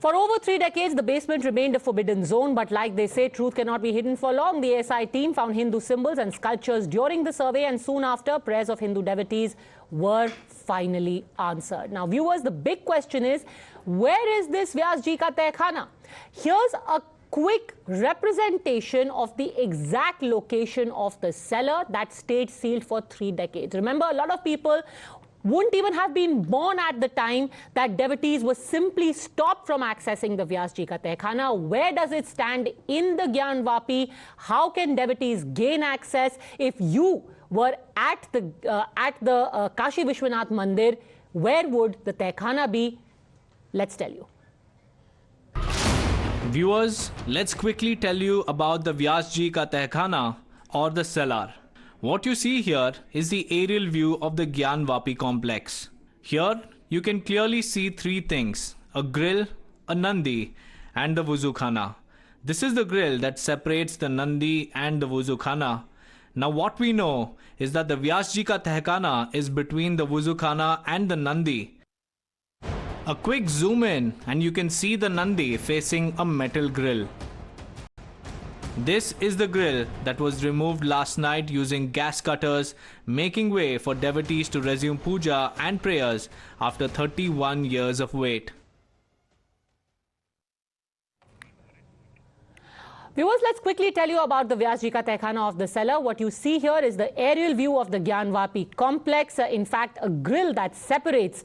For over 3 decades, the basement remained a forbidden zone, but like they say, truth cannot be hidden for long. The ASI team found Hindu symbols and sculptures during the survey, and soon after, prayers of Hindu devotees were finally answered. Now, viewers, the big question is, where is this Vyas Ji ka Tehkhana? Here's a quick representation of the exact location of the cellar that stayed sealed for 3 decades. Remember, a lot of people wouldn't even have been born at the time that devotees were simply stopped from accessing the Vyas Ji ka Tehkhana. Where does it stand in the Gyan Vapi? How can devotees gain access? If you were at the Kashi Vishwanath Mandir, where would the Tehkhana be? Let's tell you. Viewers, let's quickly tell you about the Vyas Ji ka Tehkhana or the cellar. What you see here is the aerial view of the Gyan Vapi complex. Here you can clearly see 3 things: a grill, a Nandi and the Wuzukhana. This is the grill that separates the Nandi and the Wuzukhana. Now what we know is that the Vyas Ji ka Tehkhana is between the Wuzukhana and the Nandi. A quick zoom in and you can see the Nandi facing a metal grill. This is the grill that was removed last night using gas cutters, making way for devotees to resume puja and prayers after 31 years of wait. Viewers, let's quickly tell you about the Vyas Ji ka Tehkhana of the cellar. What you see here is the aerial view of the Gyan Vapi complex. In fact, a grill that separates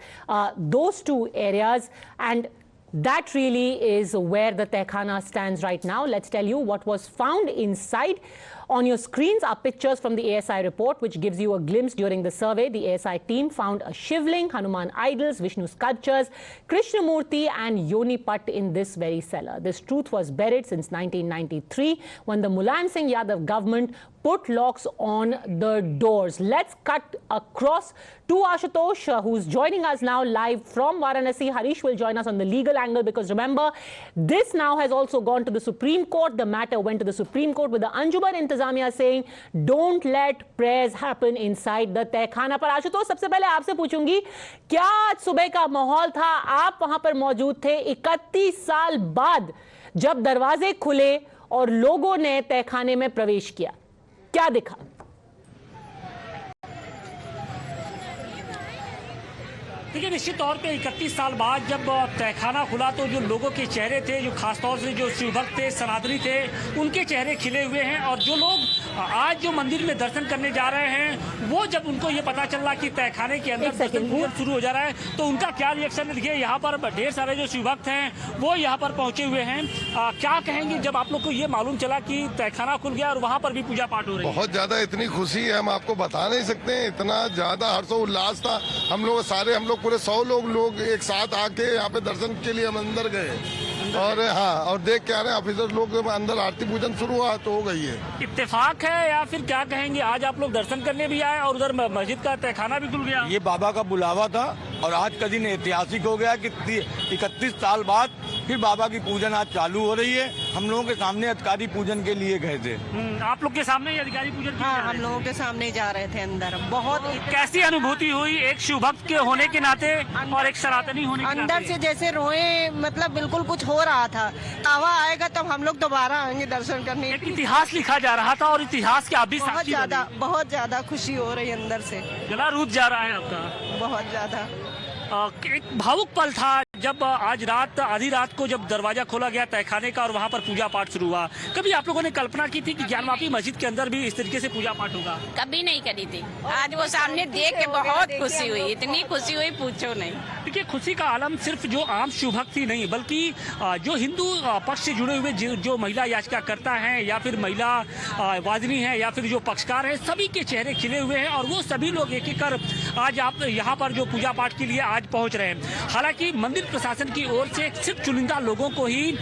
those 2 areas, and that really is where the Tehkhana stands right now. Let's tell you what was found inside. On your screens are pictures from the ASI report, which gives you a glimpse during the survey. The ASI team found a Shivling, Hanuman idols, Vishnu sculptures, Krishnamurti and Yoni Patt in this very cellar. This truth was buried since 1993 when the Mulayam Singh Yadav government put locks on the doors. Let's cut across to Ashutosh, who's joining us now live from Varanasi. Harish will join us on the legal angle, because remember, this now has also gone to the Supreme Court. The matter went to the Supreme Court with the Anjuman Intizamiya saying, don't let prayers happen inside the Tehkhana. पर आशुतोष, सबसे पहले आपसे पूछूंगी, क्या आज सुबह का माहौल था? आप वहां पर मौजूद थे 31 साल बाद जब दरवाजे खुले और लोगों ने तहखाने में प्रवेश किया, क्या दिखा? देखिए, निश्चित तौर पे 31 साल बाद जब तहखाना खुला तो जो लोगों के चेहरे थे, जो खासतौर से जो शिवभक्त थे, सनातनी थे, उनके चेहरे खिले हुए हैं। और जो लोग आज जो मंदिर में दर्शन करने जा रहे हैं, वो जब उनको ये पता चल रहा कि तहखाने के अंदर दर्शन शुरू हो जा रहा है, तो उनका क्या रिएक्शन है? देखिए, यहाँ पर ढेर सारे जो शिवभक्त हैं वो यहाँ पर पहुंचे हुए हैं। क्या कहेंगे जब आप लोग को ये मालूम चला कि तहखाना खुल गया और वहाँ पर भी पूजा पाठ हो रही है? बहुत ज्यादा इतनी खुशी है, हम आपको बता नहीं सकते। इतना ज्यादा हर्षोल्लास था। हम लोग पूरे 100 लोग एक साथ आके यहाँ पे दर्शन के लिए हम अंदर गए और और देख के आ रहे हैं। ऑफिसर लोग अंदर आरती पूजन शुरू हुआ तो हो गई है। इत्तेफाक है या फिर क्या कहेंगे? आज आप लोग दर्शन करने भी आए और उधर मस्जिद का तहखाना भी खुल गया। ये बाबा का बुलावा था और आज का दिन ऐतिहासिक हो गया कि 31 साल बाद फिर बाबा की पूजन आज चालू हो रही है। हम लोगों के सामने अधिकारी पूजन के लिए गए थे। आप लोग के सामने ही अधिकारी पूजन? हाँ, हम लोगों के सामने जा रहे थे अंदर। बहुत कैसी अनुभूति हुई एक शिव भक्त के होने के नाते और एक सनातनी होने के नाते? अंदर से जैसे रोए, मतलब बिल्कुल कुछ हो रहा था। तावा आएगा तब हम लोग दोबारा आएंगे दर्शन करने। एक इतिहास लिखा जा रहा था और इतिहास के आप भी बहुत ज्यादा खुशी हो रही अंदर से। गला रूठ जा रहा है आपका? बहुत ज्यादा। एक भावुक पल था जब आज रात, आधी रात को जब दरवाजा खोला गया तहखाने का और वहाँ पर पूजा पाठ शुरू हुआ। कभी आप लोगों ने कल्पना की थी कि ज्ञान वापी मस्जिद के अंदर भी इस तरीके से पूजा पाठ होगा? कभी नहीं करी थी। आज वो सामने देख के बहुत खुशी हुई, इतनी खुशी हुई पूछो नहीं। देखिए, खुशी का आलम सिर्फ जो आम शिव भक्त ही नहीं, बल्कि जो हिंदू पक्ष से जुड़े हुए जो महिला याचिका करता है या फिर महिला वादिनी है या फिर जो पक्षकार है, सभी के चेहरे खिले हुए हैं और वो सभी लोग एक एक कर आज आप यहाँ पर जो पूजा पाठ के लिए आज पहुँच रहे हैं। हालांकि मंदिर प्रशासन की ओर से सिर्फ चुनिंदा लोगों को ही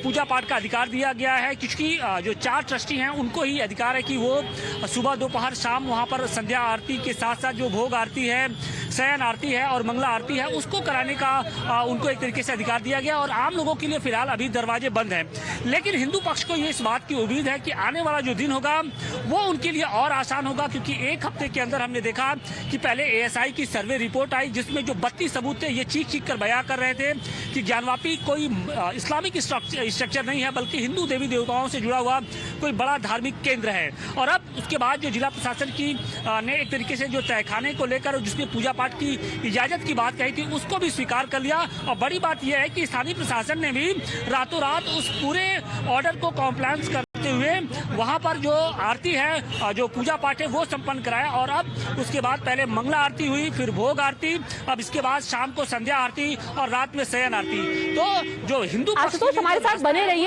पूजा पाठ का अधिकार दिया गया है, क्योंकि जो 4 ट्रस्टी हैं उनको ही अधिकार है कि वो सुबह, दोपहर, शाम वहाँ पर संध्या आरती के साथ साथ जो भोग आरती है, शयन आरती है और मंगला आरती है, उसको कराने का उनको एक तरीके से अधिकार दिया गया। और आम लोगों के लिए फिलहाल अभी दरवाजे बंद हैं। लेकिन हिंदू पक्ष को ये इस बात की उम्मीद है कि आने वाला जो दिन होगा वो उनके लिए और आसान होगा, क्योंकि 1 हफ्ते के अंदर हमने देखा कि पहले ASI की सर्वे रिपोर्ट आई जिसमें जो 32 सबूत थे ये चीख कर बयां कर रहे रहे थे कि ज्ञानवापी कोई इस्लामिक स्ट्रक्चर नहीं है, बल्कि हिंदू देवी देवताओं से जुड़ा हुआ कोई बड़ा धार्मिक केंद्र है। और अब उसके बाद जो जिला प्रशासन की ने एक तरीके से जो तहखाने को लेकर जिसमें पूजा पाठ की इजाजत की बात कही थी उसको भी स्वीकार कर लिया। और बड़ी बात यह है कि स्थानीय प्रशासन ने भी रातों रात उस पूरे ऑर्डर को कॉम्प्लायंस करते हुए वहां पर जो आरती है, जो पूजा पाठ है वो संपन्न कराया। और अब उसके बाद पहले मंगला आरती हुई, फिर भोग आरती, अब इसके बाद शाम को संध्या आरती और रात में शयन आरती। तो जो हिंदू आशुतोष हमारे साथ बने रहिए।